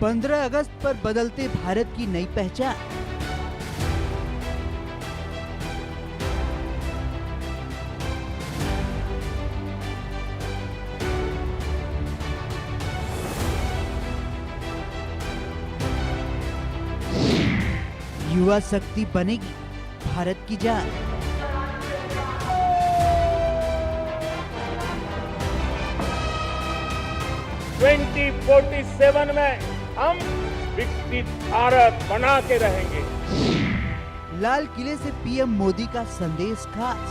15 अगस्त पर बदलते भारत की नई पहचान। युवा शक्ति बनेगी भारत की जान। में हम विकसित भारत बना के रहेंगे। लाल किले से पीएम मोदी का संदेश खास।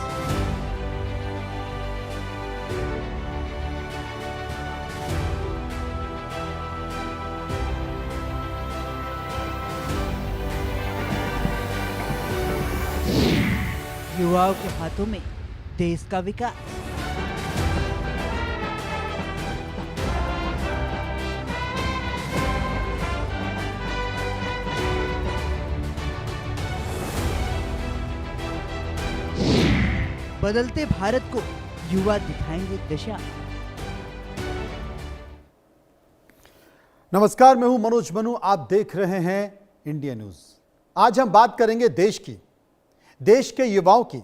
युवाओं के हाथों में देश का विकास। बदलते भारत को युवा दिखाएंगे दिशा। नमस्कार, मैं हूं मनोज मनु। आप देख रहे हैं इंडिया न्यूज। आज हम बात करेंगे देश के युवाओं की।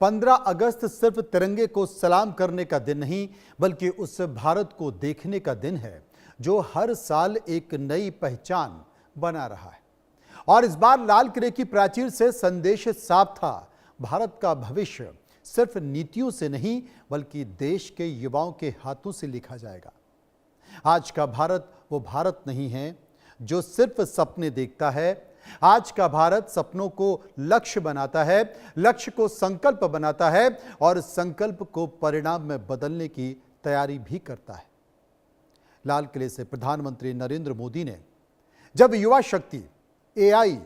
15 अगस्त सिर्फ तिरंगे को सलाम करने का दिन नहीं, बल्कि उस भारत को देखने का दिन है जो हर साल एक नई पहचान बना रहा है। और इस बार लाल किले की प्राचीर से संदेश साफ था, भारत का भविष्य सिर्फ नीतियों से नहीं, बल्कि देश के युवाओं के हाथों से लिखा जाएगा। आज का भारत वो भारत नहीं है जो सिर्फ सपने देखता है। आज का भारत सपनों को लक्ष्य बनाता है, लक्ष्य को संकल्प बनाता है और संकल्प को परिणाम में बदलने की तैयारी भी करता है। लाल किले से प्रधानमंत्री नरेंद्र मोदी ने जब युवा शक्ति, एआई,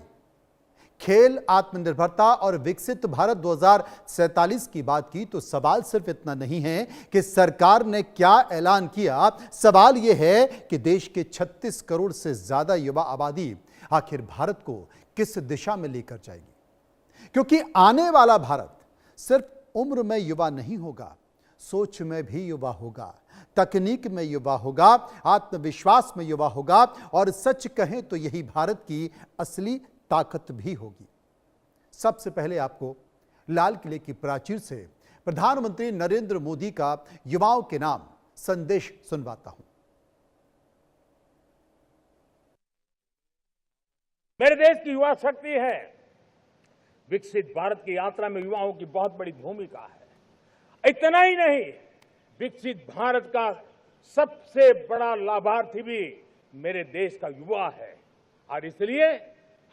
खेल, आत्मनिर्भरता और विकसित भारत 2047 की बात की, तो सवाल सिर्फ इतना नहीं है कि सरकार ने क्या ऐलान किया। सवाल यह है कि देश के 36 करोड़ से ज्यादा युवा आबादी आखिर भारत को किस दिशा में लेकर जाएगी। क्योंकि आने वाला भारत सिर्फ उम्र में युवा नहीं होगा, सोच में भी युवा होगा, तकनीक में युवा होगा, आत्मविश्वास में युवा होगा और सच कहें तो यही भारत की असली ताकत भी होगी। सबसे पहले आपको लाल किले की प्राचीर से प्रधानमंत्री नरेंद्र मोदी का युवाओं के नाम संदेश सुनवाता हूं। मेरे देश की युवा शक्ति है। विकसित भारत की यात्रा में युवाओं की बहुत बड़ी भूमिका है। इतना ही नहीं, विकसित भारत का सबसे बड़ा लाभार्थी भी मेरे देश का युवा है। और इसलिए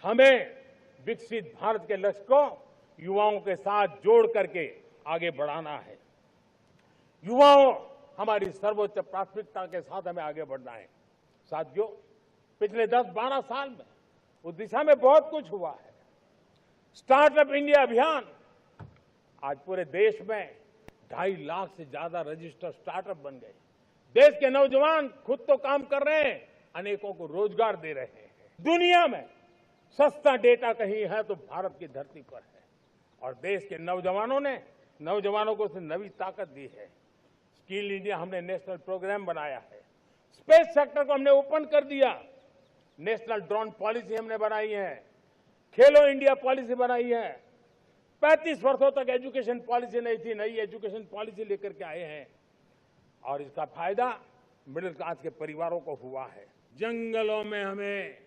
हमें विकसित भारत के लक्ष्य को युवाओं के साथ जोड़ करके आगे बढ़ाना है। युवाओं हमारी सर्वोच्च प्राथमिकता के साथ हमें आगे बढ़ना है। साथियों, पिछले 10-12 साल में उस दिशा में बहुत कुछ हुआ है। स्टार्टअप इंडिया अभियान, आज पूरे देश में 2.5 लाख से ज्यादा रजिस्टर्ड स्टार्टअप बन गए। देश के नौजवान खुद तो काम कर रहे हैं, अनेकों को रोजगार दे रहे हैं। दुनिया में सस्ता डेटा कहीं है तो भारत की धरती पर है। और देश के नौजवानों को उसने नई ताकत दी है। स्किल इंडिया हमने नेशनल प्रोग्राम बनाया है। स्पेस सेक्टर को हमने ओपन कर दिया। नेशनल ड्रोन पॉलिसी हमने बनाई है। खेलो इंडिया पॉलिसी बनाई है। 35 वर्षों तक एजुकेशन पॉलिसी नहीं थी, नई एजुकेशन पॉलिसी लेकर के आए हैं। और इसका फायदा मिडिल क्लास के परिवारों को हुआ है। जंगलों में हमें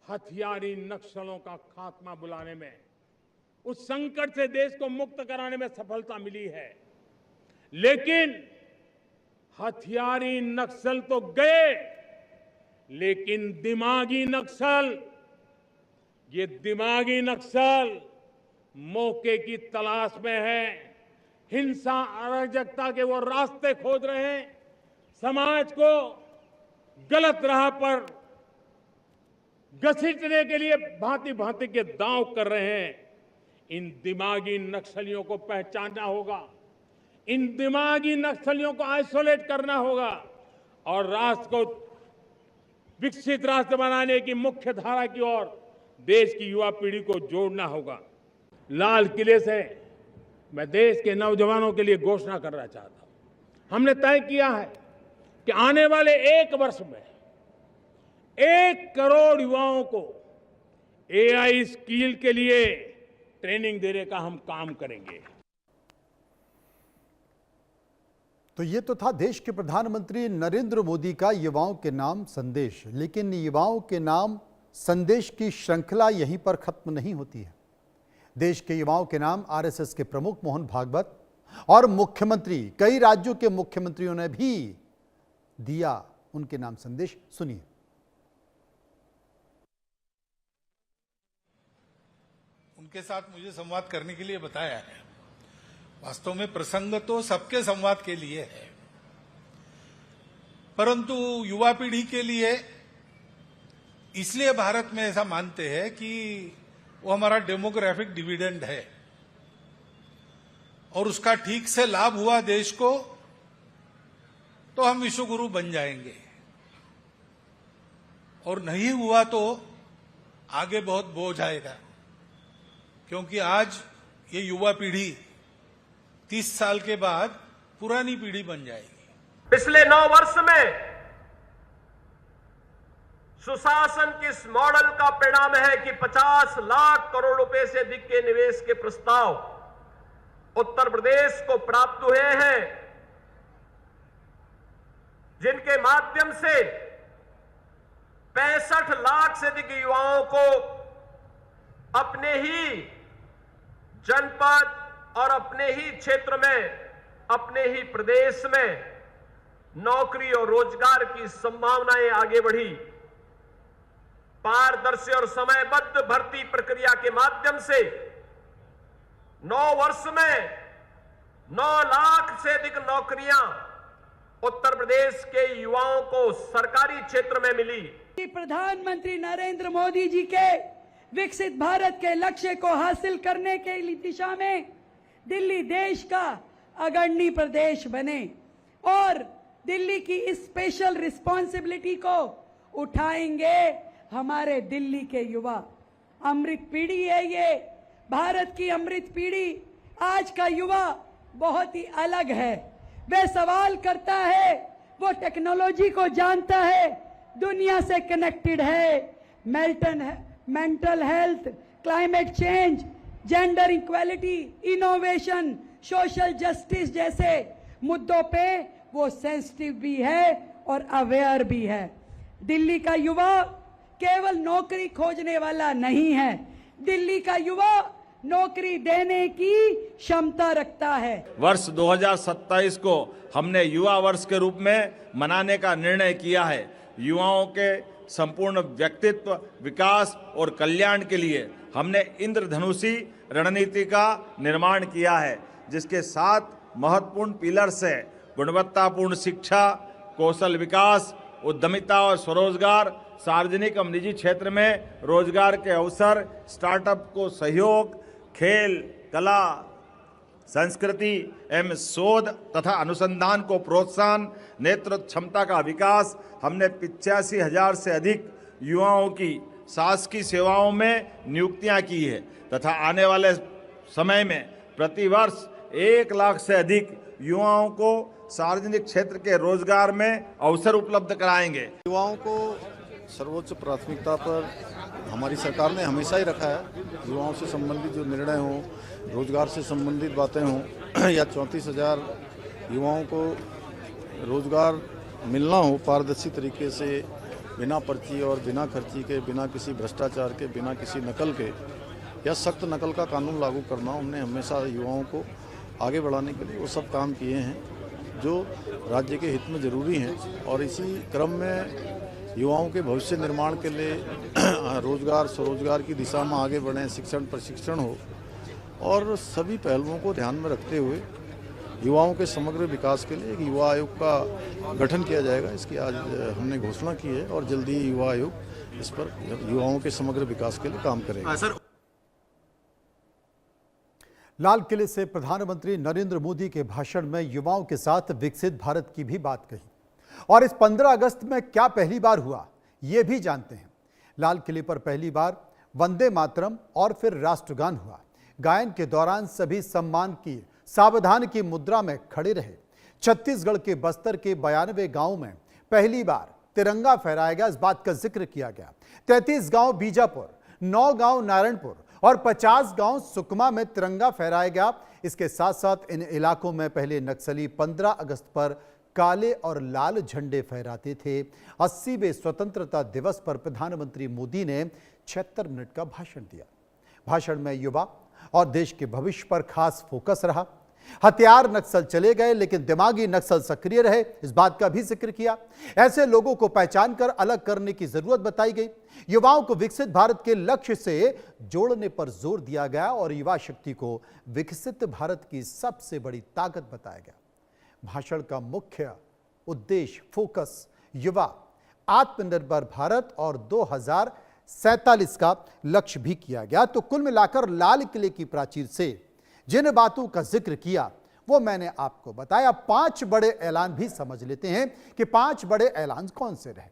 हथियारी नक्सलों का खात्मा बुलाने में, उस संकट से देश को मुक्त कराने में सफलता मिली है। लेकिन हथियारी नक्सल तो गए, लेकिन दिमागी नक्सल, ये दिमागी नक्सल मौके की तलाश में है। हिंसा, अराजकता के वो रास्ते खोज रहे हैं। समाज को गलत राह पर घसीटने के लिए भांति भांति के दांव कर रहे हैं। इन दिमागी नक्सलियों को पहचानना होगा। इन दिमागी नक्सलियों को आइसोलेट करना होगा और राष्ट्र को विकसित राष्ट्र बनाने की मुख्य धारा की ओर देश की युवा पीढ़ी को जोड़ना होगा। लाल किले से मैं देश के नौजवानों के लिए घोषणा करना चाहता हूं। हमने तय किया है कि आने वाले 1 वर्ष में 1 करोड़ युवाओं को एआई स्किल के लिए ट्रेनिंग देने का हम काम करेंगे। तो ये तो था देश के प्रधानमंत्री नरेंद्र मोदी का युवाओं के नाम संदेश। लेकिन युवाओं के नाम संदेश की श्रृंखला यहीं पर खत्म नहीं होती है। देश के युवाओं के नाम आरएसएस के प्रमुख मोहन भागवत और मुख्यमंत्री, कई राज्यों के मुख्यमंत्रियों ने भी दिया उनके नाम संदेश। सुनिए। उनके साथ मुझे संवाद करने के लिए बताया है। वास्तव में प्रसंग तो सबके संवाद के लिए है, परंतु युवा पीढ़ी के लिए इसलिए भारत में ऐसा मानते हैं कि वो हमारा डेमोग्राफिक डिविडेंड है और उसका ठीक से लाभ हुआ देश को तो हम विश्वगुरु बन जाएंगे, और नहीं हुआ तो आगे बहुत बोझ आएगा। क्योंकि आज ये युवा पीढ़ी 30 साल के बाद पुरानी पीढ़ी बन जाएगी। पिछले 9 वर्ष में सुशासन के इस मॉडल का परिणाम है कि 50 लाख करोड़ रुपए से अधिक के निवेश के प्रस्ताव उत्तर प्रदेश को प्राप्त हुए हैं, जिनके माध्यम से 65 लाख से अधिक युवाओं को अपने ही जनपद और अपने ही क्षेत्र में, अपने ही प्रदेश में नौकरी और रोजगार की संभावनाएं आगे बढ़ी। पारदर्शी और समयबद्ध भर्ती प्रक्रिया के माध्यम से 9 वर्ष में 9 लाख से अधिक नौकरियां उत्तर प्रदेश के युवाओं को सरकारी क्षेत्र में मिली। प्रधानमंत्री नरेंद्र मोदी जी के विकसित भारत के लक्ष्य को हासिल करने के दिशा में दिल्ली देश का अग्रणी प्रदेश बने और दिल्ली की इस स्पेशल रिस्पॉन्सिबिलिटी को उठाएंगे हमारे दिल्ली के युवा। अमृत पीढ़ी है ये, भारत की अमृत पीढ़ी। आज का युवा बहुत ही अलग है। वह सवाल करता है, वो टेक्नोलॉजी को जानता है, दुनिया से कनेक्टेड है, mental health, climate change, gender equality, innovation, social justice जैसे मुद्दों पे वो सेंसिटिव भी है और अवेयर भी है। दिल्ली का युवा केवल नौकरी खोजने वाला नहीं है, दिल्ली का युवा नौकरी देने की क्षमता रखता है। वर्ष 2027 को हमने युवा वर्ष के रूप में मनाने का निर्णय किया है। युवाओं के संपूर्ण व्यक्तित्व विकास और कल्याण के लिए हमने इंद्रधनुषी रणनीति का निर्माण किया है, जिसके 7 महत्वपूर्ण पिलर्स है: गुणवत्तापूर्ण शिक्षा, कौशल विकास, उद्यमिता और स्वरोजगार, सार्वजनिक और निजी क्षेत्र में रोजगार के अवसर, स्टार्टअप को सहयोग, खेल, कला, संस्कृति एवं शोध तथा अनुसंधान को प्रोत्साहन, नेतृत्व क्षमता का विकास। हमने 85,000 से अधिक युवाओं की शासकीय सेवाओं में नियुक्तियां की है तथा आने वाले समय में प्रतिवर्ष 1 लाख से अधिक युवाओं को सार्वजनिक क्षेत्र के रोजगार में अवसर उपलब्ध कराएंगे। युवाओं को सर्वोच्च प्राथमिकता पर हमारी सरकार ने हमेशा ही रखा है। युवाओं से संबंधित जो निर्णय हों, रोजगार से संबंधित बातें हों या 34,000 युवाओं को रोजगार मिलना हो पारदर्शी तरीके से, बिना पर्ची और बिना खर्ची के, बिना किसी भ्रष्टाचार के, बिना किसी नकल के या सख्त नकल का कानून लागू करना, हमने हमेशा युवाओं को आगे बढ़ाने के लिए वो सब काम किए हैं जो राज्य के हित में ज़रूरी हैं। और इसी क्रम में युवाओं के भविष्य निर्माण के लिए रोजगार स्वरोजगार की दिशा में आगे बढ़ें, शिक्षण प्रशिक्षण हो और सभी पहलुओं को ध्यान में रखते हुए युवाओं के समग्र विकास के लिए एक युवा आयोग का गठन किया जाएगा। इसकी आज हमने घोषणा की है और जल्दी ही युवा आयोग इस पर युवाओं के समग्र विकास के लिए काम करेगा। लाल किले से प्रधानमंत्री नरेंद्र मोदी के भाषण में युवाओं के साथ विकसित भारत की भी बात कही और इस 15 अगस्त में क्या पहली बार हुआ ये भी जानते हैं। लाल किले पर पहली बार वंदे मातरम और फिर राष्ट्रगान हुआ। गायन के दौरान सभी सम्मान की सावधान की मुद्रा में खड़े रहे। छत्तीसगढ़ के बस्तर के 92 गांवों में पहली बार तिरंगा फहराया गया, इस बात का जिक्र किया गया। 33 गांव बीजापुर, 9 गांव नारायणपुर और 50 गांव सुकमा में तिरंगा फहराया गया। इसके साथ साथ इन इलाकों में पहले नक्सली 15 अगस्त पर काले और लाल झंडे फहराते थे। 80वें स्वतंत्रता दिवस पर प्रधानमंत्री मोदी ने 76 मिनट का भाषण दिया। भाषण में युवा और देश के भविष्य पर खास फोकस रहा। हथियार नक्सल चले गए लेकिन दिमागी नक्सल सक्रिय रहे, इस बात का भी जिक्र किया। ऐसे लोगों को पहचान कर अलग करने की जरूरत बताई गई। युवाओं को विकसित भारत के लक्ष्य से जोड़ने पर जोर दिया गया और युवा शक्ति को विकसित भारत की सबसे बड़ी ताकत बताया गया। भाषण का मुख्य उद्देश्य फोकस युवा, आत्मनिर्भर भारत और 2047 का लक्ष्य भी किया गया। तो कुल मिलाकर लाल किले की प्राचीर से जिन बातों का जिक्र किया वो मैंने आपको बताया। 5 बड़े ऐलान भी समझ लेते हैं कि 5 बड़े ऐलान कौन से रहे।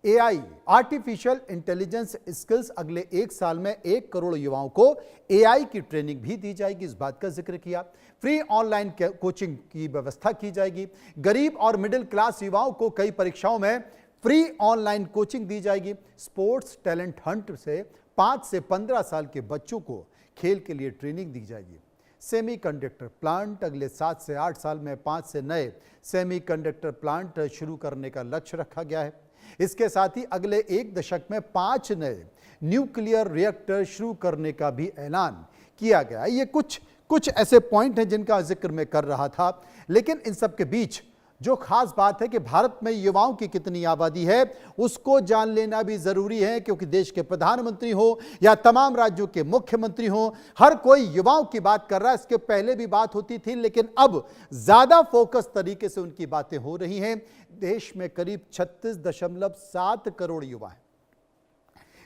एआई, आर्टिफिशियल इंटेलिजेंस स्किल्स, अगले 1 साल में 1 करोड़ युवाओं को एआई की ट्रेनिंग भी दी जाएगी, इस बात का जिक्र किया। फ्री ऑनलाइन कोचिंग की व्यवस्था की जाएगी। गरीब और मिडिल क्लास युवाओं को कई परीक्षाओं में फ्री ऑनलाइन कोचिंग दी जाएगी। स्पोर्ट्स टैलेंट हंट से 5 से 15 साल के बच्चों को खेल के लिए ट्रेनिंग दी जाएगी। सेमीकंडक्टर प्लांट, अगले 7 से 8 साल में 5 से नए सेमीकंडक्टर प्लांट शुरू करने का लक्ष्य रखा गया है। इसके साथ ही अगले 1 दशक में 5 नए न्यूक्लियर रिएक्टर शुरू करने का भी ऐलान किया गया है। ये कुछ ऐसे पॉइंट हैं जिनका जिक्र मैं कर रहा था, लेकिन इन सब के बीच जो खास बात है कि भारत में युवाओं की कितनी आबादी है उसको जान लेना भी जरूरी है, क्योंकि देश के प्रधानमंत्री हो या तमाम राज्यों के मुख्यमंत्री हो, हर कोई युवाओं की बात कर रहा है। इसके पहले भी बात होती थी लेकिन अब ज्यादा फोकस तरीके से उनकी बातें हो रही हैं। देश में करीब 36.7 करोड़ युवा हैं।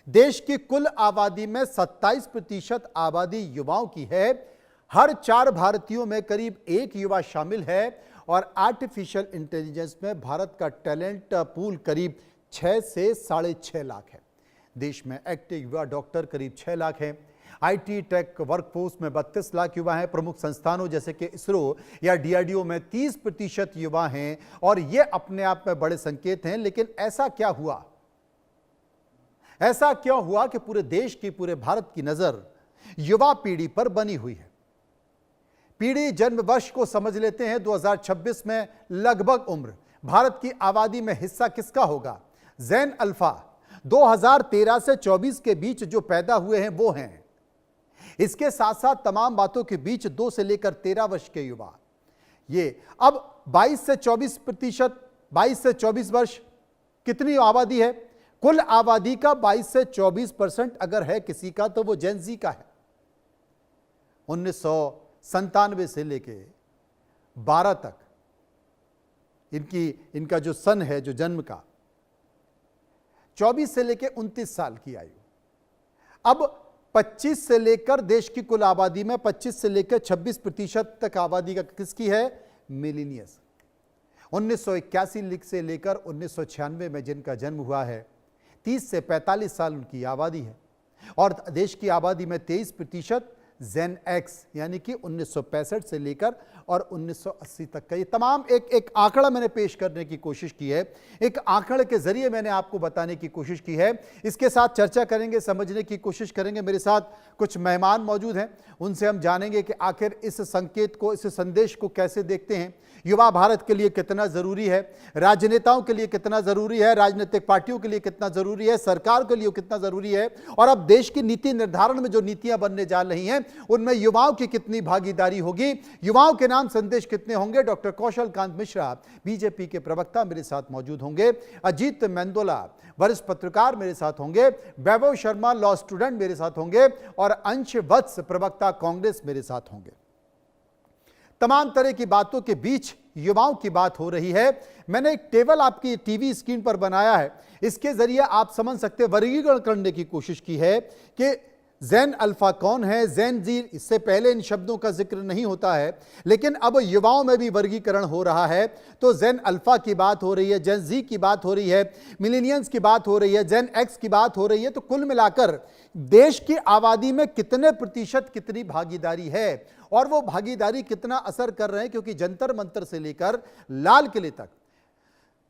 देश की कुल आबादी में 27% आबादी युवाओं की है। हर 4 भारतीयों में करीब 1 युवा शामिल है और आर्टिफिशियल इंटेलिजेंस में भारत का टैलेंट पूल करीब 6 से 6.5 लाख है। देश में एक्टिव युवा डॉक्टर करीब 6 लाख हैं। आईटी टेक वर्कफोर्स में 32 लाख युवा हैं। प्रमुख संस्थानों जैसे कि इसरो या डीआरडीओ में 30% युवा हैं और ये अपने आप में बड़े संकेत हैं। लेकिन ऐसा क्या हुआ, ऐसा क्यों हुआ कि पूरे देश की, पूरे भारत की नजर युवा पीढ़ी पर बनी हुई है। पीढ़ी जन्म वर्ष को समझ लेते हैं। 2026 में लगभग उम्र भारत की आबादी में हिस्सा किसका होगा? ज़ेन अल्फा 2013 से 24 के बीच जो पैदा हुए हैं वो हैं। इसके साथ साथ तमाम बातों के बीच 2 से लेकर 13 वर्ष के युवा, ये अब 22 से 24%, 22 से 24 वर्ष कितनी आबादी है? कुल आबादी का 22 से 24% अगर है किसी का तो वो जेन जी का है। 1997 से लेके 12 तक इनका जो सन है, जो जन्म का, 24 से लेके 29 साल की आयु। अब 25 से लेकर देश की कुल आबादी में 25 से लेकर 26% तक आबादी का किसकी है? मिलेनियल्स। 1981 से लेकर 1996 में जिनका जन्म हुआ है, 30 से 45 साल उनकी आबादी है और देश की आबादी में 23% जेन एक्स यानी कि 1965 से लेकर और 1980 तक का। ये तमाम एक आंकड़ा मैंने पेश करने की कोशिश की है, एक आंकड़े के जरिए मैंने आपको बताने की कोशिश की है। इसके साथ चर्चा करेंगे, समझने की कोशिश करेंगे। मेरे साथ कुछ मेहमान मौजूद हैं, उनसे हम जानेंगे कि आखिर इस संकेत को, इस संदेश को कैसे देखते हैं। युवा भारत के लिए कितना जरूरी है, राजनेताओं के लिए कितना जरूरी है, राजनीतिक पार्टियों के लिए कितना जरूरी है, सरकार के लिए कितना जरूरी है, और अब देश की नीति निर्धारण में जो नीतियां बनने जा रही हैं उनमें युवाओं की कितनी भागीदारी होगी, युवाओं के नाम संदेश कितने होंगे। डॉक्टर कौशल कांत मिश्रा बीजेपी के प्रवक्ता मेरे साथ मौजूद होंगे, अजीत मेंदोला वरिष्ठ पत्रकार मेरे साथ होंगे, वैभव शर्मा लॉ स्टूडेंट मेरे साथ होंगे और अंश वत्स प्रवक्ता कांग्रेस मेरे साथ होंगे। तमाम तरह की बातों के बीच युवाओं की बात हो रही है। मैंने एक टेबल आपकी टीवी स्क्रीन पर बनाया है, इसके जरिए आप समझ सकते, वर्गीकरण करने की कोशिश की है कि ज़ेन अल्फा कौन है, ज़ेन जी, इससे पहले इन शब्दों का जिक्र नहीं होता है लेकिन अब युवाओं में भी वर्गीकरण हो रहा है। तो ज़ेन अल्फा की बात हो रही है, जेन जी की बात हो रही है, मिलेनियल्स की बात हो रही है, जेन एक्स की बात हो रही है। तो कुल मिलाकर देश की आबादी में कितने प्रतिशत कितनी भागीदारी है और वो भागीदारी कितना असर कर रहे हैं, क्योंकि जंतर मंतर से लेकर लाल किले तक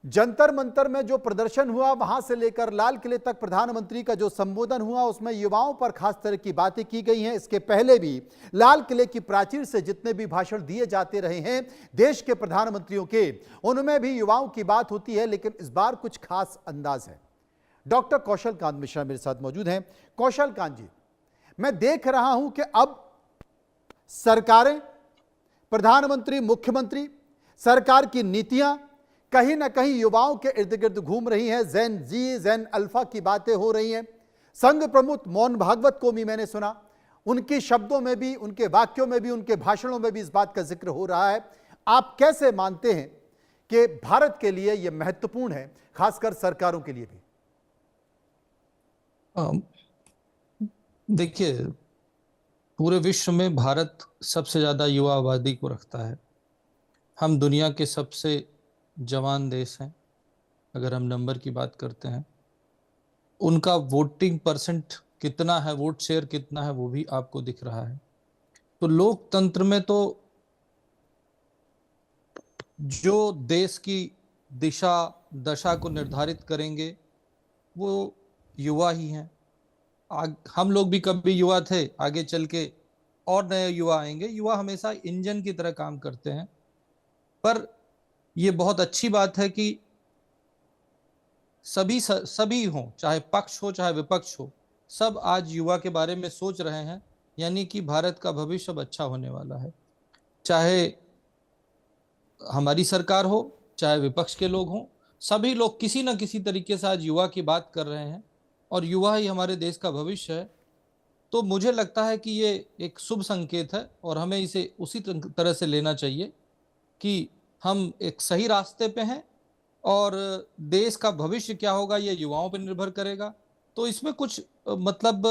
जंतर मंतर में जो प्रदर्शन हुआ, वहां से लेकर लाल किले तक प्रधानमंत्री का जो संबोधन हुआ, उसमें युवाओं पर खास तरह की बातें की गई हैं। इसके पहले भी लाल किले की प्राचीर से जितने भी भाषण दिए जाते रहे हैं देश के प्रधानमंत्रियों के, उनमें भी युवाओं की बात होती है, लेकिन इस बार कुछ खास अंदाज है। डॉक्टर कौशल कांत मिश्रा मेरे साथ मौजूद हैं। कौशल कांत जी, मैं देख रहा हूं कि अब सरकारें, प्रधानमंत्री, मुख्यमंत्री, सरकार की नीतियां कहीं ना कहीं युवाओं के इर्द गिर्द घूम रही हैं। ज़ेन जी, ज़ेन अल्फा की बातें हो रही हैं। संघ प्रमुख मोहन भागवत को भी मैंने सुना, उनके शब्दों में भी, उनके वाक्यों में भी, उनके भाषणों में भी इस बात का जिक्र हो रहा है। आप कैसे मानते हैं कि भारत के लिए यह महत्वपूर्ण है, खासकर सरकारों के लिए भी? देखिए, पूरे विश्व में भारत सबसे ज्यादा युवा आबादी को रखता है। हम दुनिया के सबसे जवान देश हैं अगर हम नंबर की बात करते हैं। उनका वोटिंग परसेंट कितना है, वोट शेयर कितना है, वो भी आपको दिख रहा है। तो लोकतंत्र में तो जो देश की दिशा दशा को निर्धारित करेंगे वो युवा ही हैं। हम लोग भी कभी युवा थे, आगे चल के और नए युवा आएंगे। युवा हमेशा इंजन की तरह काम करते हैं। पर ये बहुत अच्छी बात है कि सभी हों, चाहे पक्ष हो चाहे विपक्ष हो, सब आज युवा के बारे में सोच रहे हैं। यानी कि भारत का भविष्य अब अच्छा होने वाला है। चाहे हमारी सरकार हो चाहे विपक्ष के लोग हों, सभी लोग किसी न किसी तरीके से आज युवा की बात कर रहे हैं और युवा ही हमारे देश का भविष्य है। तो मुझे लगता है कि ये एक शुभ संकेत है और हमें इसे उसी तरह से लेना चाहिए कि हम एक सही रास्ते पे हैं और देश का भविष्य क्या होगा ये युवाओं पर निर्भर करेगा। तो इसमें कुछ मतलब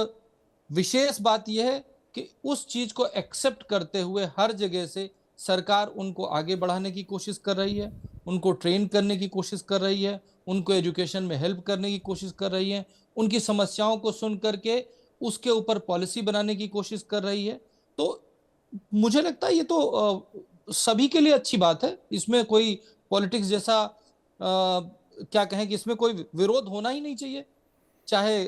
विशेष बात यह है कि उस चीज को एक्सेप्ट करते हुए हर जगह से सरकार उनको आगे बढ़ाने की कोशिश कर रही है, उनको ट्रेन करने की कोशिश कर रही है, उनको एजुकेशन में हेल्प करने की कोशिश कर रही है, उनकी समस्याओं को सुन करके उसके ऊपर पॉलिसी बनाने की कोशिश कर रही है। तो मुझे लगता है ये तो सभी के लिए अच्छी बात है। इसमें कोई पॉलिटिक्स जैसा क्या कहें कि इसमें कोई विरोध होना ही नहीं चाहिए। चाहे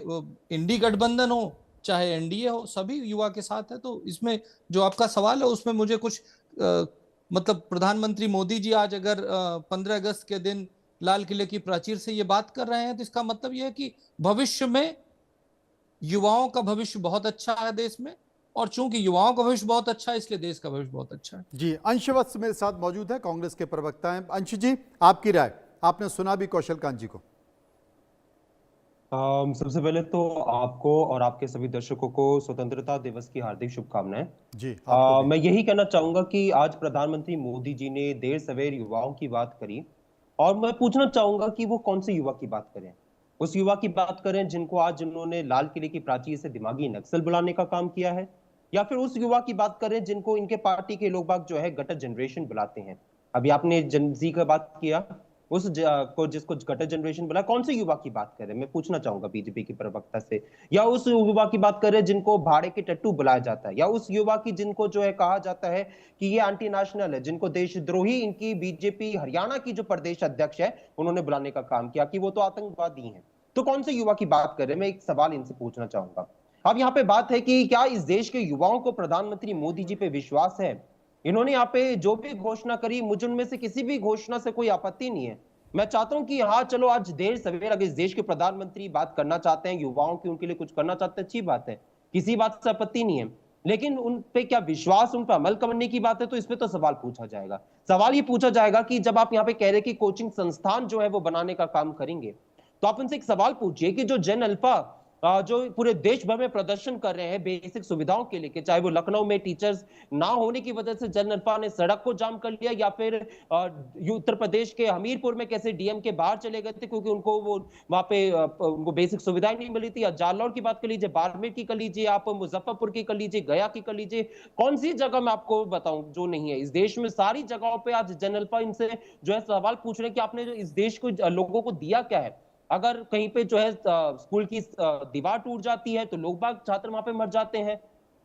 इंडी गठबंधन हो चाहे एनडीए हो, सभी युवा के साथ है। तो इसमें जो आपका सवाल है उसमें मुझे कुछ मतलब प्रधानमंत्री मोदी जी आज अगर 15 अगस्त के दिन लाल किले की प्राचीर से ये बात कर रहे हैं तो इसका मतलब यह है कि भविष्य में युवाओं का भविष्य बहुत अच्छा है देश में, और चूंकि युवाओं का भविष्य बहुत अच्छा है इसलिए देश का भविष्य बहुत अच्छा है। जी, अंश वत्स मेरे साथ मौजूद है, कांग्रेस के प्रवक्ता हैं। अंश जी, आपकी राय? आपने सुना भी कौशल कांत जी को। सबसे पहले तो आपको और आपके सभी दर्शकों को स्वतंत्रता दिवस की हार्दिक शुभकामनाएं। जी, मैं यही कहना चाहूंगा कि आज प्रधानमंत्री मोदी जी ने देर सवेर युवाओं की बात करी, और मैं पूछना चाहूंगा कि वो कौन से युवा की बात करें। उस युवा की बात करें जिनको आज उन्होंने लाल किले की प्राचीर से दिमागी नक्सल बुलाने का काम किया है, या फिर उस युवा की बात करें जिनको इनके पार्टी के लोग बाग जो है गटर जनरेशन बुलाते हैं। अभी आपने जनजी का बात किया, उस को जिसको गटर जनरेशन बोला, कौन से युवा की बात करें? मैं पूछना चाहूंगा बीजेपी के प्रवक्ता से। या उस युवा की बात करें जिनको भाड़े के टट्टू बुलाया जाता है, या उस युवा की जिनको जो है कहा जाता है कि ये एंटी नेशनल है, जिनको देशद्रोही इनकी बीजेपी हरियाणा की जो प्रदेश अध्यक्ष है उन्होंने बुलाने का काम किया कि वो तो आतंकवादी हैं। तो कौन से युवा की बात करें? मैं एक सवाल इनसे पूछना चाहूंगा। अब यहाँ पे बात है कि क्या इस देश के युवाओं को प्रधानमंत्री मोदी जी पे विश्वास है? इन्होंने यहाँ पे जो भी घोषणा करी, मुझे उनमें से किसी भी घोषणा से कोई आपत्ति नहीं है। मैं चाहता हूं कि हाँ चलो आज देर सवेर अगर इस देश के प्रधानमंत्री बात करना चाहते हैं, युवाओं की उनके लिए कुछ करना चाहते हैं, अच्छी बात है, किसी बात से आपत्ति नहीं है। लेकिन उन पे क्या विश्वास, उन पर अमल करने की बात है तो इस पे तो सवाल पूछा जाएगा। सवाल ये पूछा जाएगा कि जब आप यहाँ पे कह रहे कि कोचिंग संस्थान जो है वो बनाने का काम करेंगे, तो आप उनसे एक सवाल पूछिए कि जो जेन अल्फा जो पूरे देश भर में प्रदर्शन कर रहे हैं बेसिक सुविधाओं के लिए, चाहे वो लखनऊ में टीचर्स ना होने की वजह से जेन अल्फा ने सड़क को जाम कर लिया, या फिर उत्तर प्रदेश के हमीरपुर में कैसे डीएम के बाहर चले गए थे क्योंकि उनको वो वहां पे उनको बेसिक सुविधाएं नहीं मिली थी, या जालौर की बात कर लीजिए, बाड़मेर की कर लीजिए, आप मुजफ्फरपुर की कर लीजिए, गया की कर लीजिए, कौन सी जगह मैं आपको बताऊं जो नहीं है? इस देश में सारी जगहों पर आज जेन अल्फा इनसे जो है सवाल पूछ रहे हैं कि आपने जो इस देश को लोगों को दिया क्या है। अगर कहीं पे जो है स्कूल की दीवार टूट जाती है तो लोग बाग छात्र वहां पे मर जाते हैं,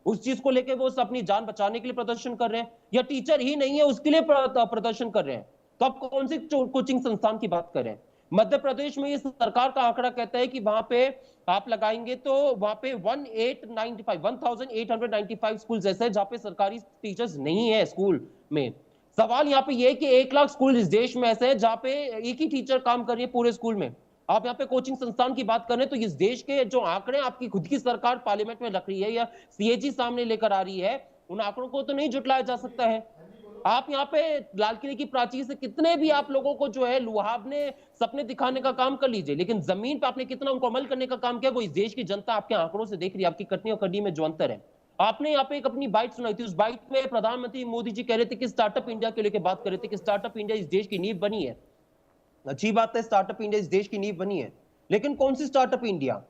उस चीज को लेके वो अपनी जान बचाने के लिए प्रदर्शन कर रहे हैं, या टीचर ही नहीं है उसके लिए प्रदर्शन कर रहे हैं। तो आप कौन सी कोचिंग संस्थान की बात करें? मध्य प्रदेश में ये सरकार का आंकड़ा कहता है कि वहां पे आप लगाएंगे तो वहां पे 1895 स्कूल ऐसे हैं जहां पे सरकारी टीचर्स नहीं है स्कूल में। सवाल यहाँ पे ये है कि 1 लाख स्कूल इस देश में ऐसे हैं जहां पे एक ही टीचर काम कर रही है पूरे स्कूल में। आप यहाँ पे कोचिंग संस्थान की बात करें तो इस देश के जो आंकड़े आपकी खुद की सरकार पार्लियामेंट में रख रही है या सीएजी सामने लेकर आ रही है, उन आंकड़ों को तो नहीं जुटलाया जा सकता है। आप यहाँ पे लाल किले की प्राचीर से कितने भी आप लोगों को जो है लुहावने सपने दिखाने का काम कर लीजिए, लेकिन जमीन पे आपने कितना उनको अमल करने का काम किया वो इस देश की जनता आपके आंकड़ों से देख रही है। आपकी कटनी और कड़ी में जो अंतर है। आपने यहाँ पे एक अपनी बाइट सुनाई थी, उस बाइट में प्रधानमंत्री मोदी जी कह रहे थे कि स्टार्टअप इंडिया के लेकर बात कर रहे थे कि स्टार्टअप इंडिया इस देश की नींव बनी है। अच्छी बात है, स्टार्टअप इंडिया इस देश की नींव बनी है, लेकिन कौन सी स्टार्टअप इंडिया?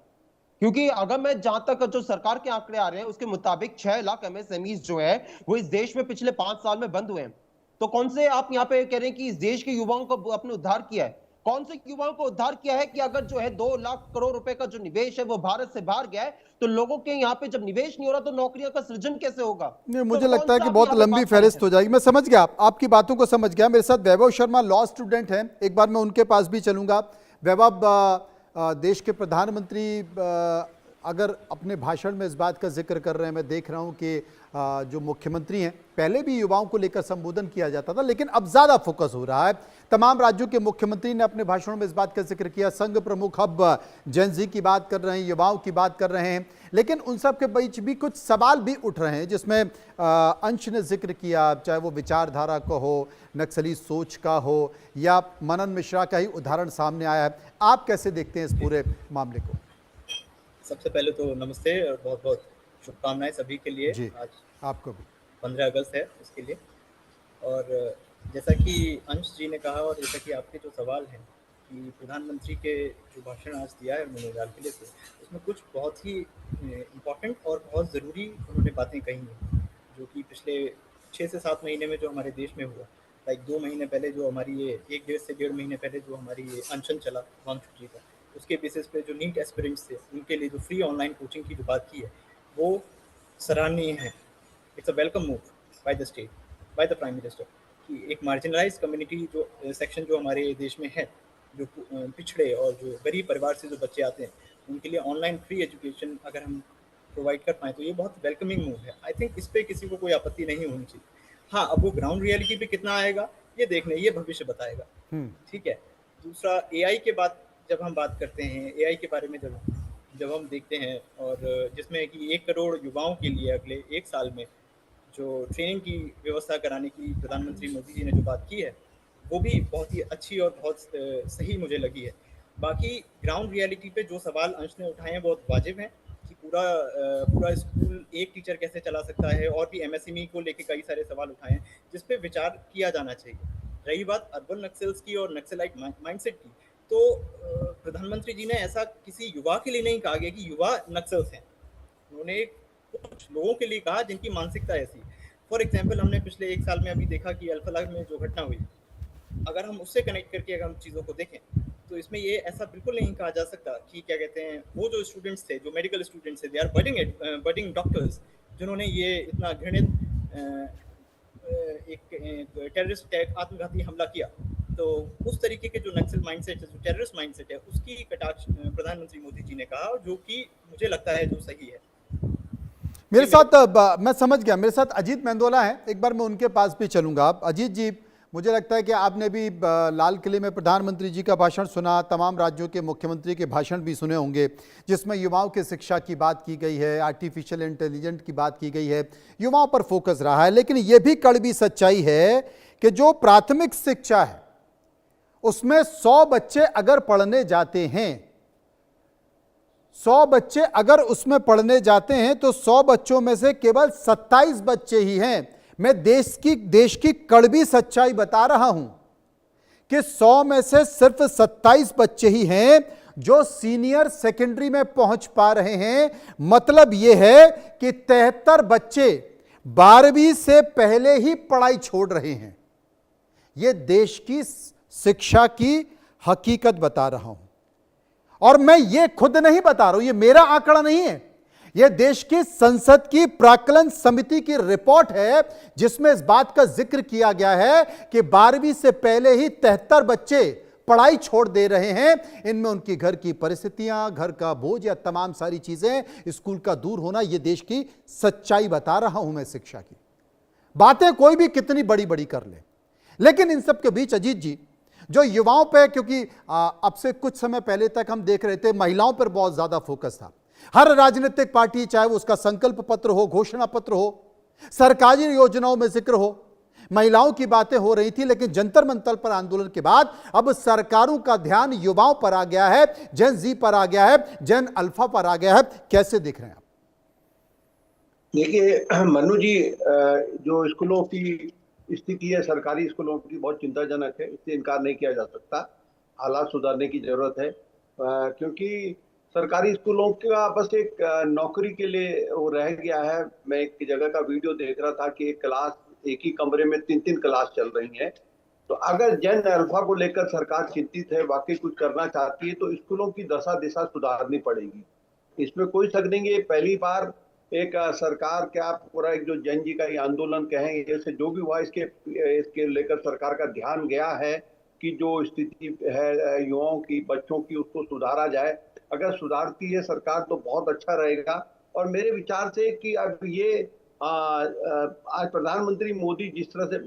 क्योंकि अगर मैं जहां तक जो सरकार के आंकड़े आ रहे हैं उसके मुताबिक 6 लाख एमएसएमईज जो है वो इस देश में पिछले 5 साल में बंद हुए हैं। तो कौन से आप यहाँ पे कह रहे हैं कि इस देश के युवाओं को अपने उद्धार किया है? कौन से युवाओं को उद्धार किया है कि अगर जो है 2 लाख करोड़ रुपए का जो निवेश है वो भारत से बाहर गया है तो लोगों के यहाँ पे जब निवेश नहीं हो रहा तो नौकरियों का सृजन कैसे होगा? नहीं, मुझे लगता है कि बहुत लंबी फहरिस्त हो जाएगी। मैं समझ गया, आपकी बातों को समझ गया। मेरे साथ वैभव शर्मा लॉ स्टूडेंट हैं, एक बार मैं उनके पास भी चलूंगा। वैभव, देश के प्रधानमंत्री अगर अपने भाषण में इस बात का जिक्र कर रहे हैं, मैं देख रहा हूं कि जो मुख्यमंत्री हैं, पहले भी युवाओं को लेकर संबोधन किया जाता था, लेकिन अब ज्यादा फोकस हो रहा है। तमाम राज्यों के मुख्यमंत्री ने अपने भाषणों में इस बात का जिक्र किया। संघ प्रमुख अब जेन ज़ी की बात कर रहे हैं, युवाओं की बात कर रहे हैं, लेकिन उन सब के बीच भी कुछ सवाल भी उठ रहे हैं, जिसमें अंश ने जिक्र किया, चाहे वो विचारधारा का हो, नक्सली सोच का हो, या मनन मिश्रा का ही उदाहरण सामने आया है। आप कैसे देखते हैं इस पूरे मामले को? सबसे पहले तो नमस्ते और बहुत बहुत शुभकामनाएं सभी के लिए। जी, आज आपको भी 15 अगस्त है उसके लिए। और जैसा कि अंश जी ने कहा और जैसा कि आपके जो सवाल हैं कि प्रधानमंत्री के जो भाषण आज दिया है उन्होंने लाल किले से, उसमें कुछ बहुत ही इम्पोर्टेंट और बहुत ज़रूरी उन्होंने बातें कही हैं जो कि पिछले 6 से 7 महीने में जो हमारे देश में हुआ। लाइक 2 महीने पहले जो हमारी ये 1 से 1.5 महीने पहले जो हमारी ये अनशन चला वामचुक जी का, उसके बेसिस पे जो नीट एस्पिरेंट्स थे उनके लिए जो फ्री ऑनलाइन कोचिंग की जो बात की है वो सराहनीय है। It's a welcome move by the state, by the prime minister, कि एक मार्जिनलाइज कम्युनिटी जो सेक्शन जो हमारे देश में है, जो पिछड़े और जो गरीब परिवार से जो बच्चे आते हैं, उनके लिए ऑनलाइन फ्री एजुकेशन अगर हम प्रोवाइड कर पाएँ तो ये बहुत वेलकमिंग मूव है। आई थिंक इस पर किसी को कोई आपत्ति नहीं होनी चाहिए। हाँ, अब वो ग्राउंड रियलिटी पे कितना आएगा ये देखने, ये भविष्य बताएगा। ठीक है। दूसरा, एआई के बाद जब हम बात करते हैं, एआई के बारे में जब हम देखते हैं, और जिसमें कि 1 करोड़ युवाओं के लिए अगले 1 साल में जो ट्रेनिंग की व्यवस्था कराने की प्रधानमंत्री मोदी जी ने जो बात की है वो भी बहुत ही अच्छी और बहुत सही मुझे लगी है। बाकी ग्राउंड रियलिटी पे जो सवाल अंश ने उठाए हैं बहुत वाजिब हैं कि पूरा स्कूल एक टीचर कैसे चला सकता है, और भी एमएसएमई को लेके कई सारे सवाल उठाए हैं जिस पे विचार किया जाना चाहिए। रही बात अर्बन नक्सल्स की और नक्सलाइट माइंडसेट की, तो प्रधानमंत्री जी ने ऐसा किसी युवा के लिए नहीं कहा गया कि युवा नक्सल्स हैं। उन्होंने कुछ लोगों के लिए कहा जिनकी मानसिकता ऐसी। फॉर एग्जांपल, हमने पिछले 1 साल में अभी देखा कि अल्फाला में जो घटना हुई, अगर हम उससे कनेक्ट करके अगर हम चीज़ों को देखें तो इसमें ये ऐसा बिल्कुल नहीं कहा जा सकता कि क्या कहते हैं, वो जो स्टूडेंट्स थे, जो मेडिकल स्टूडेंट्स थे, दे आर बडिंग डॉक्टर्स, जिन्होंने ये इतना घृणित एक टेररिस्ट अटैक, आत्मघाती हमला किया। तो उस तरीके के जो नक्सल माइंडसेट है, जो टेररिस्ट माइंडसेट है, उसकी कटाक्ष प्रधानमंत्री मोदी जी ने कहा, जो कि मुझे लगता है जो सही है। मेरे साथ मैं समझ गया, मेरे साथ अजीत मेंदोला है, एक बार मैं उनके पास भी चलूंगा। अजीत जी, मुझे लगता है कि आपने भी लाल किले में प्रधानमंत्री जी का भाषण सुना, तमाम राज्यों के मुख्यमंत्री के भाषण भी सुने होंगे, जिसमें युवाओं की शिक्षा की बात की गई है, आर्टिफिशियल इंटेलिजेंस की बात की गई है, युवाओं पर फोकस रहा है। लेकिन यह भी कड़वी सच्चाई है कि जो प्राथमिक शिक्षा है उसमें 100 बच्चे अगर पढ़ने जाते हैं, 100 बच्चे अगर उसमें पढ़ने जाते हैं तो 100 बच्चों में से केवल 27 बच्चे ही हैं। मैं देश की कड़वी सच्चाई बता रहा हूं कि 100 में से सिर्फ 27 बच्चे ही हैं जो सीनियर सेकेंडरी में पहुंच पा रहे हैं। मतलब यह है कि 73 बच्चे 12वीं से पहले ही पढ़ाई छोड़ रहे हैं। यह देश की शिक्षा की हकीकत बता रहा हूं, और मैं ये खुद नहीं बता रहा हूं, ये मेरा आंकड़ा नहीं है, यह देश की संसद की प्राक्कलन समिति की रिपोर्ट है, जिसमें इस बात का जिक्र किया गया है कि 12वीं से पहले ही 73 बच्चे पढ़ाई छोड़ दे रहे हैं। इनमें उनकी घर की परिस्थितियां, घर का बोझ या तमाम सारी चीजें, स्कूल का दूर होना, यह देश की सच्चाई बता रहा हूं मैं शिक्षा की। बातें कोई भी कितनी बड़ी बड़ी कर ले, लेकिन इन सब के बीच अजीत जी, जो युवाओं पे, क्योंकि अब से कुछ समय पहले तक हम देख रहे थे महिलाओं पर बहुत ज्यादा फोकस था। हर राजनीतिक पार्टी, चाहे वो उसका संकल्प पत्र हो, घोषणा पत्र हो, सरकारी योजनाओं में जिक्र हो, महिलाओं की बातें हो रही थी। लेकिन जंतर मंतर पर आंदोलन के बाद अब सरकारों का ध्यान युवाओं पर आ गया है, जेन जी पर आ गया है, जेन अल्फा पर आ गया है। कैसे देख रहे हैं आप? देखिए मनु जी, जो स्कूलों की स्थिति है, सरकारी स्कूलों की, बहुत चिंताजनक है। इससे इनकार नहीं किया जा सकता। हालात सुधारने की जरूरत है, क्योंकि सरकारी स्कूलों का बस एक नौकरी के लिए वो रह गया है। मैं एक जगह का वीडियो देख रहा था कि एक ही कमरे में 3-3 क्लास चल रही हैं। तो अगर जेन अल्फा को लेकर सरकार चिंतित है, वाकई कुछ करना चाहती है, तो स्कूलों की दशा दिशा सुधारनी पड़ेगी। इसमें कोई शक नहीं है। पहली बार एक सरकार, क्या पूरा एक जो जैन जी का ये आंदोलन कहें, जैसे जो भी हुआ, इसके लेकर सरकार का ध्यान गया है कि जो स्थिति है युवाओं की, बच्चों की, उसको सुधारा जाए। अगर सुधारती है सरकार तो बहुत अच्छा रहेगा। और मेरे विचार से कि अब ये आज प्रधानमंत्री मोदी जिस तरह से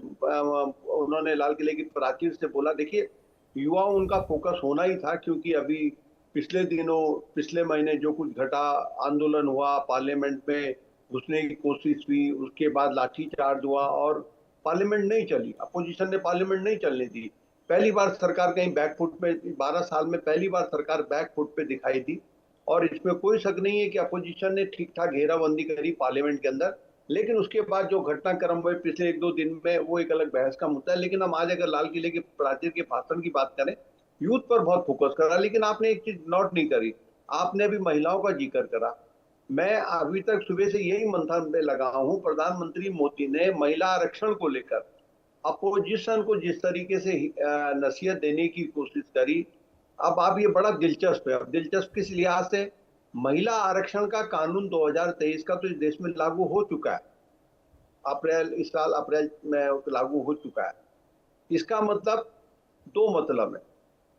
उन्होंने लाल किले की प्राचीर से बोला, देखिए युवाओं उनका फोकस होना ही था, क्योंकि अभी पिछले महीने जो कुछ घटा, आंदोलन हुआ, पार्लियामेंट में घुसने की कोशिश हुई, उसके बाद लाठीचार्ज हुआ और पार्लियामेंट नहीं चली, अपोजिशन ने पार्लियामेंट नहीं चलने दी। पहली बार सरकार कहीं बैकफुट पे, 12 साल में पहली बार सरकार बैकफुट पे दिखाई दी। और इसमें कोई शक नहीं है कि अपोजिशन ने ठीक ठाक घेराबंदी करी पार्लियामेंट के अंदर। लेकिन उसके बाद जो घटनाक्रम हुए पिछले 1-2 दिन में, वो एक अलग बहस का मुद्दा है। लेकिन हम आज अगर लाल किले के प्राचीर के भाषण की बात करें, यूथ पर बहुत फोकस करा। लेकिन आपने एक चीज नोट नहीं करी, आपने अभी महिलाओं का जिक्र करा। मैं अभी तक सुबह से यही मंथन में लगा हूं, प्रधानमंत्री मोदी ने महिला आरक्षण को लेकर अपोजिशन को जिस तरीके से नसीहत देने की कोशिश करी, अब आप ये बड़ा दिलचस्प है। अब दिलचस्प किस लिहाज से, महिला आरक्षण का कानून 2023 का तो इस देश में लागू हो चुका है। इस साल अप्रैल में लागू हो चुका है। इसका मतलब 2 मतलब है।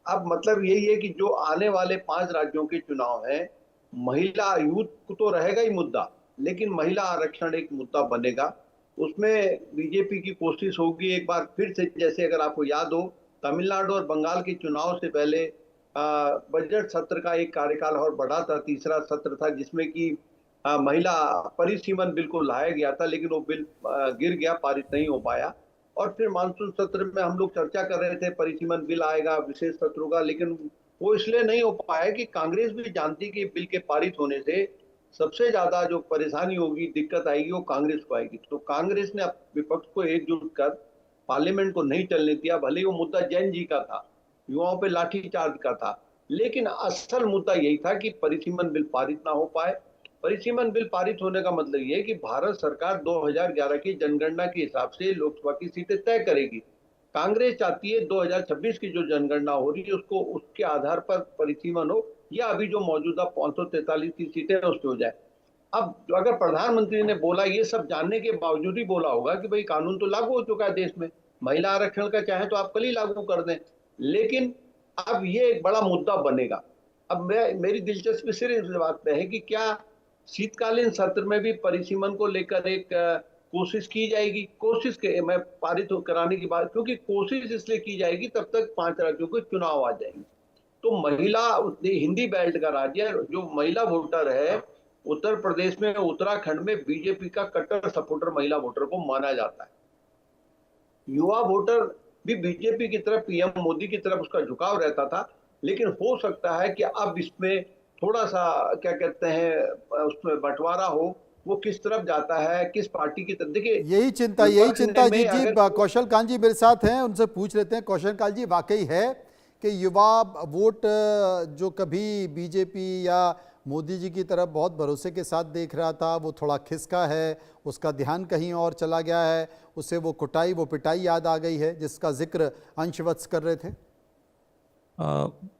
अब मतलब यही है कि जो आने वाले 5 राज्यों के चुनाव हैं, महिला यूथ को तो रहेगा ही मुद्दा, लेकिन महिला आरक्षण एक मुद्दा बनेगा। उसमें बीजेपी की कोशिश होगी एक बार फिर से, जैसे अगर आपको याद हो, तमिलनाडु और बंगाल के चुनाव से पहले बजट सत्र का एक कार्यकाल और बढ़ा था, तीसरा सत्र था, जिसमें कि महिला परिसीमन बिल को लाया गया था, लेकिन वो बिल गिर गया, पारित नहीं हो पाया। और फिर मानसून सत्र में हम लोग चर्चा कर रहे थे परिसीमन बिल आएगा, विशेष सत्रों का, लेकिन वो इसलिए नहीं हो पाया कि कांग्रेस भी जानती कि बिल के पारित होने से सबसे ज्यादा जो परेशानी होगी, दिक्कत आएगी, वो कांग्रेस को आएगी। तो कांग्रेस ने विपक्ष को एकजुट कर पार्लियामेंट को नहीं चलने दिया। भले वो मुद्दा जैन जी का था, युवाओं पे लाठीचार्ज का था, लेकिन असल मुद्दा यही था कि परिसीमन बिल पारित ना हो पाए। परिसीमन बिल पारित होने का मतलब ये है कि भारत सरकार 2011 की जनगणना के हिसाब से लोकसभा की सीटें तय करेगी। कांग्रेस चाहती है 2026 की जो जनगणना हो रही है उसको, उसके आधार पर परिसीमन हो, या अभी जो मौजूदा 543 की सीटें हैं उससे हो जाए। अब अगर प्रधानमंत्री ने बोला, ये सब जानने के बावजूद ही बोला होगा कि भाई कानून तो लागू हो चुका है देश में, महिला आरक्षण का चाहे तो आप कल ही लागू कर दें, लेकिन अब ये एक बड़ा मुद्दा बनेगा। अब मेरी दिलचस्पी सिर्फ इस बात पे है कि क्या शीतकालीन सत्र में भी परिसीमन को लेकर एक कोशिश की जाएगी। कोशिश के मैं पारित कराने की बात, क्योंकि कोशिश इसलिए की जाएगी तब तक 5 राज्यों के चुनाव आ जाएंगे। तो महिला, हिंदी बेल्ट का राज्य, जो महिला वोटर है उत्तर प्रदेश में, उत्तराखंड में बीजेपी का कट्टर सपोर्टर महिला वोटर को माना जाता है। युवा वोटर भी बीजेपी की तरफ, पीएम मोदी की तरफ उसका झुकाव रहता था, लेकिन हो सकता है कि अब इसमें थोड़ा सा क्या कहते हैं, उसमें बंटवारा हो, वो किस तरफ जाता है, किस पार्टी की तरफ। देखिए यही चिंता जी कौशल कांत जी मेरे साथ हैं, उनसे पूछ लेते हैं। कौशल कांत जी, वाकई है कि युवा वोट जो कभी बीजेपी या मोदी जी की तरफ बहुत भरोसे के साथ देख रहा था, वो थोड़ा खिसका है, उसका ध्यान कहीं और चला गया है, उसे वो कुटाई वो पिटाई याद आ गई है, जिसका जिक्र अंशवत्स कर रहे थे।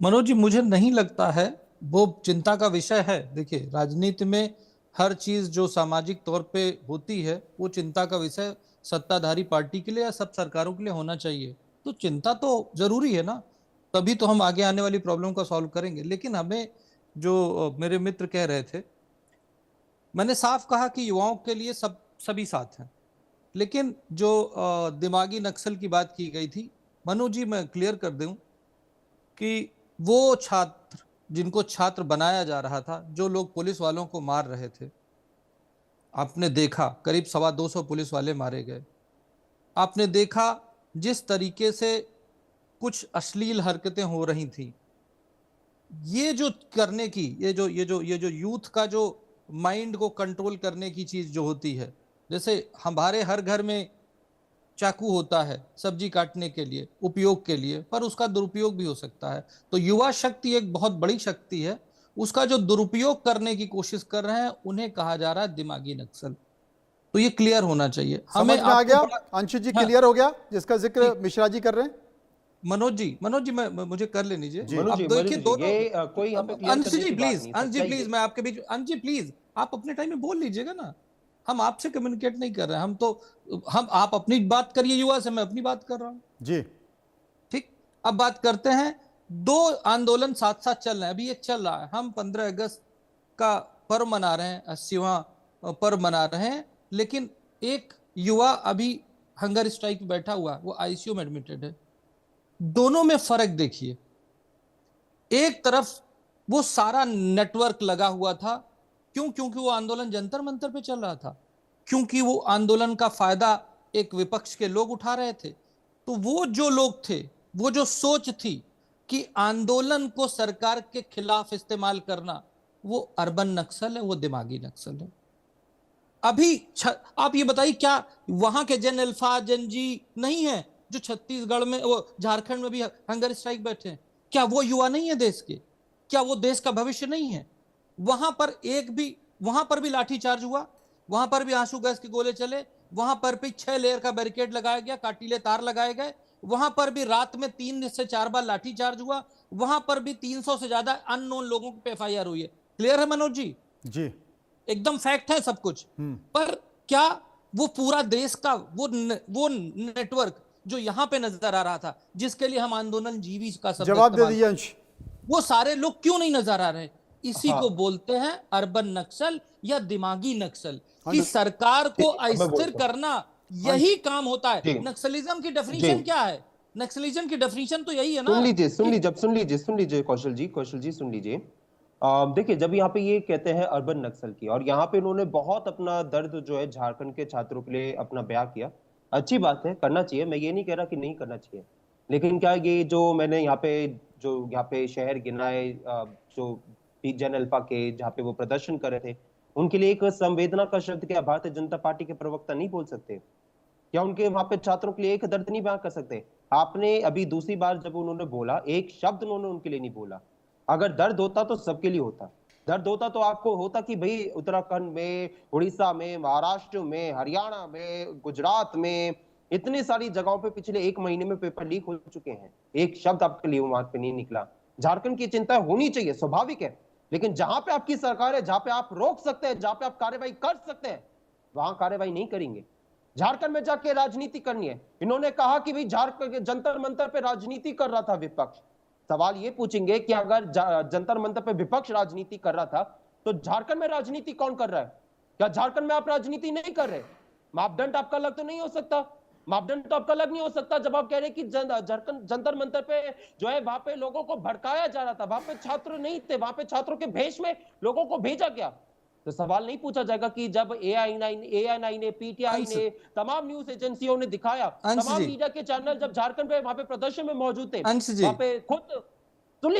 मनोज जी, मुझे नहीं लगता है वो चिंता का विषय है। देखिए, राजनीति में हर चीज जो सामाजिक तौर पे होती है वो चिंता का विषय सत्ताधारी पार्टी के लिए या सब सरकारों के लिए होना चाहिए। तो चिंता तो जरूरी है ना, तभी तो हम आगे आने वाली प्रॉब्लम को सॉल्व करेंगे। लेकिन हमें जो मेरे मित्र कह रहे थे, मैंने साफ कहा कि युवाओं के लिए सभी साथ हैं, लेकिन जो दिमागी नक्सल की बात की गई थी, मनोज जी मैं क्लियर कर दूं कि वो छात्र जिनको छात्र बनाया जा रहा था, जो लोग पुलिस वालों को मार रहे थे, आपने देखा करीब 225 पुलिस वाले मारे गए। आपने देखा जिस तरीके से कुछ अश्लील हरकतें हो रही थी। ये जो करने की ये जो यूथ का जो माइंड को कंट्रोल करने की चीज जो होती है, जैसे हमारे हर घर में चाकू होता है सब्जी काटने के लिए, उपयोग के लिए, पर उसका दुरुपयोग भी हो सकता है। तो युवा शक्ति एक बहुत बड़ी शक्ति है, उसका जो दुरुपयोग करने की कोशिश कर रहे हैं उन्हें कहा जा रहा है दिमागी नक्सल। तो ये क्लियर होना चाहिए हमें। समझ में आ गया अंशु जी, क्लियर हो गया जिसका जिक्र मिश्रा जी कर रहे हैं। मनोज जी मुझे कर लेने दीजिए। अब देखिए दोनों कोई अंश जी प्लीज मैं आपके बीच, अंश जी प्लीज आप अपने टाइम में बोल लीजिएगा ना, हम आपसे कम्युनिकेट नहीं कर रहे हैं, आप अपनी बात करिए युवा से, मैं अपनी बात कर रहा हूं जी। ठीक, अब बात करते हैं। 2 आंदोलन साथ साथ चल रहे हैं, अभी एक चल रहा है, हम 15 अगस्त का पर्व मना रहे हैं, 80वां पर्व मना रहे हैं, लेकिन एक युवा अभी हंगर स्ट्राइक पे बैठा हुआ, वो आईसीयू में एडमिटेड है। दोनों में फर्क देखिए, एक तरफ वो सारा नेटवर्क लगा हुआ था, क्योंकि वो आंदोलन जंतर मंतर पे चल रहा था, क्योंकि वो आंदोलन का फायदा एक विपक्ष के लोग उठा रहे थे। तो वो जो लोग थे, वो जो सोच थी कि आंदोलन को सरकार के खिलाफ इस्तेमाल करना, वो अर्बन नक्सल है, वो दिमागी नक्सल है। अभी आप ये बताइए, क्या वहां के जन अल्फा जन जी नहीं है जो छत्तीसगढ़ में, वो झारखंड में भी हंगर स्ट्राइक बैठे हैं? क्या वो युवा नहीं है देश के? क्या वो देश का भविष्य नहीं है? वहां पर भी लाठीचार्ज हुआ, वहां पर भी आंसू गैस के गोले चले, वहां पर भी 6 लेयर का बैरिकेड लगाया गया, काटीले तार लगाए गए, वहां पर भी रात में 3 से 4 बार लाठीचार्ज हुआ, वहां पर भी 300 से ज्यादा अननोन लोगों पे एफआईआर हुई है। क्लियर है मनोज जी? जी एकदम फैक्ट है सब कुछ। पर क्या वो पूरा देश का वो नेटवर्क जो यहां पे नजर आ रहा था, जिसके लिए हम आंदोलन जीवी का शब्द जवाब दे दीजिए अंश। वो सारे लोग क्यों नहीं नजर आ रहे? इसी को बोलते हैं अर्बन नक्सल या दिमागी नक्सल, कि सरकार को अस्थिर करना, यही काम होता है। नक्सलिज्म की डेफिनेशन क्या है? नक्सलिज्म की डेफिनेशन तो यही है ना। सुन लीजिए कौशल जी सुन लीजिए। देखिए, जब यहाँ पे ये कहते हैं अर्बन नक्सल की, और यहाँ पे इन्होंने बहुत अपना दर्द जो है झारखंड के छात्रों के लिए अपना बयां किया, अच्छी बात है, करना चाहिए, मैं ये नहीं कह रहा कि नहीं करना चाहिए। लेकिन क्या ये जो मैंने यहाँ पे शहर गिनाए, जो जन अल्फा के जहाँ पे वो प्रदर्शन कर रहे थे, उनके लिए एक संवेदना का शब्द क्या भारतीय जनता पार्टी के प्रवक्ता नहीं बोल सकते? क्या उनके वहां पे छात्रों के लिए एक दर्द नहीं बयां कर सकते? आपने अभी दूसरी बार जब उन्होंने बोला, एक शब्द उन्होंने उनके लिए नहीं बोला। अगर दर्द होता तो सबके लिए होता। दर्द होता तो आपको होता कि भाई उत्तराखंड में, उड़ीसा में, महाराष्ट्र में, हरियाणा में, गुजरात में, इतनी सारी जगहों पे पिछले 1 महीने में पेपर लीक हो चुके हैं, एक शब्द आपके लिए वहां पे नहीं निकला। झारखंड की चिंता होनी चाहिए, स्वाभाविक है, लेकिन जहां पे आपकी सरकार है, जहां पे आप रोक सकते हैं, जहां पे आप कार्रवाई कर सकते हैं, वहां कार्रवाई नहीं करेंगे। झारखंड में जाके राजनीति करनी है। इन्होंने कहा कि भाई झारखंड जंतर मंतर पे राजनीति कर रहा था विपक्ष। सवाल ये पूछेंगे कि अगर जंतर मंतर पे विपक्ष राजनीति कर रहा था, तो झारखंड में राजनीति कौन कर रहा है? क्या झारखंड में आप राजनीति नहीं कर रहे? मापदंड आपका अलग तो नहीं हो सकता? मापदंड तो आपका अलग नहीं हो सकता जब आप कह रहे कि झारखंड जंतर मंतर पे जो है वहां पे लोगों को भड़काया जा रहा था, वहां पे छात्र नहीं थे, वहां पे छात्रों के भेष में लोगों को भेजा गया। तो सवाल नहीं पूछा जाएगा कि जब ANI ने, PTI ने, तमाम न्यूज एजेंसियों ने दिखाया, तमाम मीडिया के चैनल जब झारखंड पे वहां पे प्रदर्शन में मौजूद थे, वहां पे खुद सुन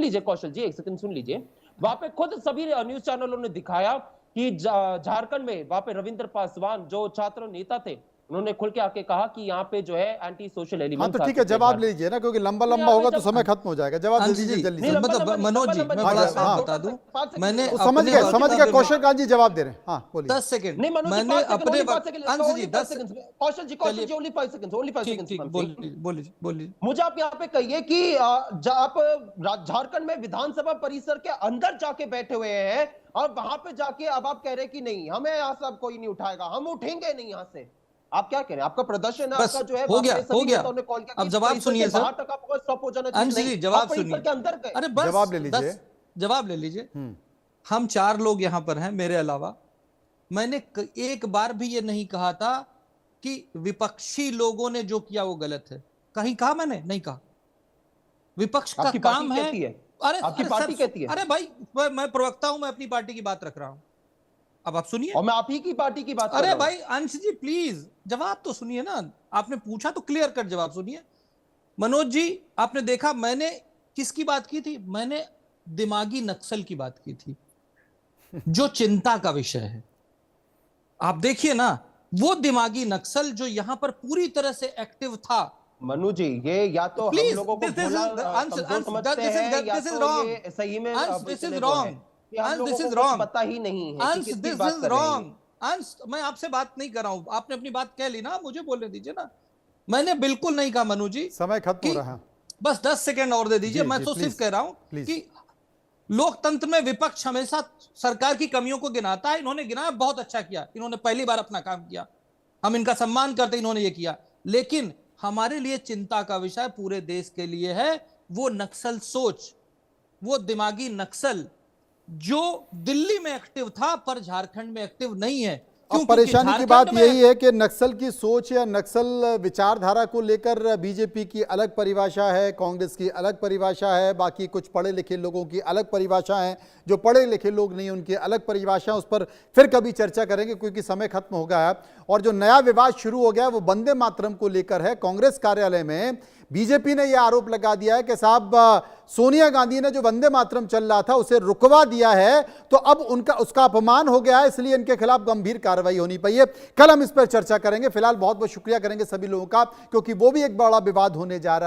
लीजिए कौशल जी, एक सेकंड सुन लीजिए, वहां पे खुद सभी न्यूज चैनलों ने दिखाया कि झारखंड में वहां पे रविंद्र पासवान जो छात्र नेता थे, उन्होंने खुल के आके कहा कि यहाँ पे जो है एंटी सोशल एलिमेंट। हाँ तो ठीक है, जवाब ले लीजिए ना, क्योंकि लंबा होगा तो समय खत्म हो जाएगा। जवाब दे दीजिए जल्दी से। मतलब मनोज जी, मैं बड़ा साफ बता दूं, मैंने समझ गए कौशल कांत जी जवाब दे रहे हैं। हाँ बोलिए। 10 सेकंड नहीं मनोज जी, मैंने अपने अंश जी 10 सेकंड, कौशल जी ओनली 5 सेकंड्स। बोलिए। मुझे आप यहाँ पे कहिए कि आप झारखंड में विधानसभा परिसर के अंदर जाके बैठे हुए हैं और वहां पे जाके अब आप कह रहे हैं कि नहीं, हमें यहाँ से अब कोई नहीं उठाएगा, हम उठेंगे नहीं यहाँ से। आप क्या कह रहे हैं? आपका प्रदर्शन है, आपका जो है हो गया। अब जवाब सुनिए सर, बाहर तक आपको स्टॉप हो जाना अंश जी जवाब सुनिए। अरे बस जवाब ले लीजिए, जवाब ले लीजिए। हम 4 लोग यहाँ पर हैं मेरे अलावा। मैंने एक बार भी ये नहीं कहा था कि विपक्षी लोगों ने जो किया वो गलत है। कहीं कहा मैंने? नहीं कहा। विपक्ष का काम है। अरे आपकी पार्टी कहती है। अरे भाई मैं प्रवक्ता हूं, मैं अपनी पार्टी की बात रख रहा हूं। अब आप सुनिए। और मैं आप ही की पार्टी की बात कर रहा अरे हूं। भाई अंश जी प्लीज जवाब तो सुनिए ना, आपने पूछा तो क्लियर कट जवाब सुनिए। मनोज जी आपने देखा मैंने किसकी बात की थी? मैंने दिमागी नक्सल की बात की थी, जो चिंता का विषय है। आप देखिए ना, वो दिमागी नक्सल जो यहां पर पूरी तरह से एक्टिव था। मनु जी, ये या तो हम लोगों को भोला कमजोर समझते हैं या तो ये सही में this is wrong, this is wrong, पता ही नहीं है दिस इज रॉन्ग। अंश मैं आपसे बात नहीं कर रहा हूं, आपने अपनी बात कह ली ना, मुझे बोलने दीजिए ना। मैंने बिल्कुल नहीं कहा मनु जी, समय खत्म हो रहा है, बस 10 सेकंड और दे दीजिए। मैं तो सिर्फ कह रहा हूं कि लोकतंत्र में विपक्ष हमेशा सरकार की कमियों को गिनाता है। इन्होंने गिनाया, बहुत अच्छा किया, इन्होंने पहली बार अपना काम किया, हम इनका सम्मान करते, इन्होंने ये किया। लेकिन हमारे लिए चिंता का विषय पूरे देश के लिए है वो नक्सल सोच, वो दिमागी नक्सल जो दिल्ली में एक्टिव था पर झारखंड में एक्टिव नहीं है। अब परेशानी की बात यही है कि नक्सल की सोच या नक्सल विचारधारा को लेकर बीजेपी की अलग परिभाषा है, कांग्रेस की अलग परिभाषा है, बाकी कुछ पढ़े लिखे लोगों की अलग परिभाषा है, जो पढ़े लिखे लोग नहीं उनकी अलग परिभाषा। उस पर फिर कभी चर्चा करेंगे क्योंकि समय खत्म हो गया है। और जो नया विवाद शुरू हो गया है वो वंदे मातरम को लेकर है। कांग्रेस कार्यालय में बीजेपी ने यह आरोप लगा दिया है कि साहब सोनिया गांधी ने जो वंदे मातरम चल रहा था उसे रुकवा दिया है, तो अब उसका अपमान हो गया है, इसलिए इनके खिलाफ गंभीर कार्रवाई होनी चाहिए। कल हम इस पर चर्चा करेंगे। फिलहाल बहुत बहुत शुक्रिया करेंगे सभी लोगों का, क्योंकि वो भी एक बड़ा विवाद होने जा रहा है।